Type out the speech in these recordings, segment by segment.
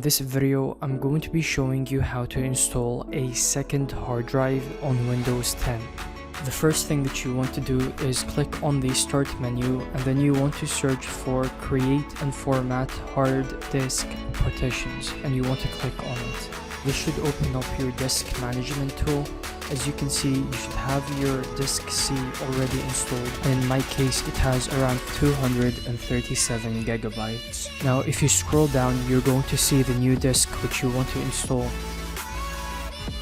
In this video, I'm going to be showing you how to install a second hard drive on Windows 10. The first thing that you want to do is click on the Start menu, and then you want to search for Create and Format Hard Disk Partitions, and you want to click on it. This should open up your disk management tool. As you can see, you should have your disk C already installed. In my case, it has around 237 gigabytes. Now, if you scroll down, you're going to see the new disk which you want to install.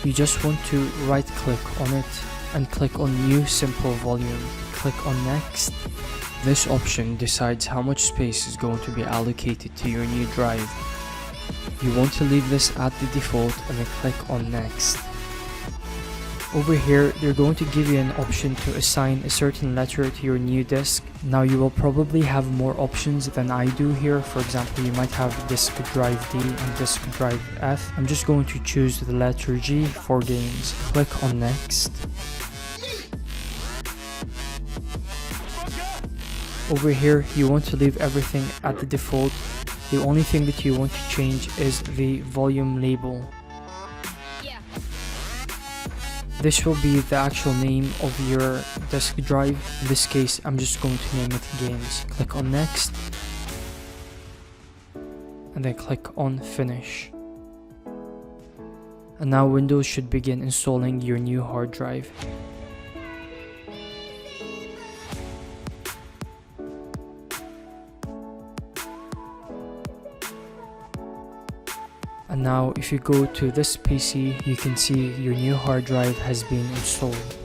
You just want to right click on it and click on New Simple Volume. Click on Next. This option decides how much space is going to be allocated to your new drive. You want to leave this at the default and then click on Next. Over here, they're going to give you an option to assign a certain letter to your new disk. Now you will probably have more options than I do here. For example, you might have disk drive D and disk drive F. I'm just going to choose the letter G for games. Click on Next. Over here, you want to leave everything at the default. The only thing that you want to change is the volume label. This will be the actual name of your disk drive. In this case, I'm just going to name it Games. Click on Next, and then click on Finish. And now Windows should begin installing your new hard drive. And now if you go to this PC, you can see your new hard drive has been installed.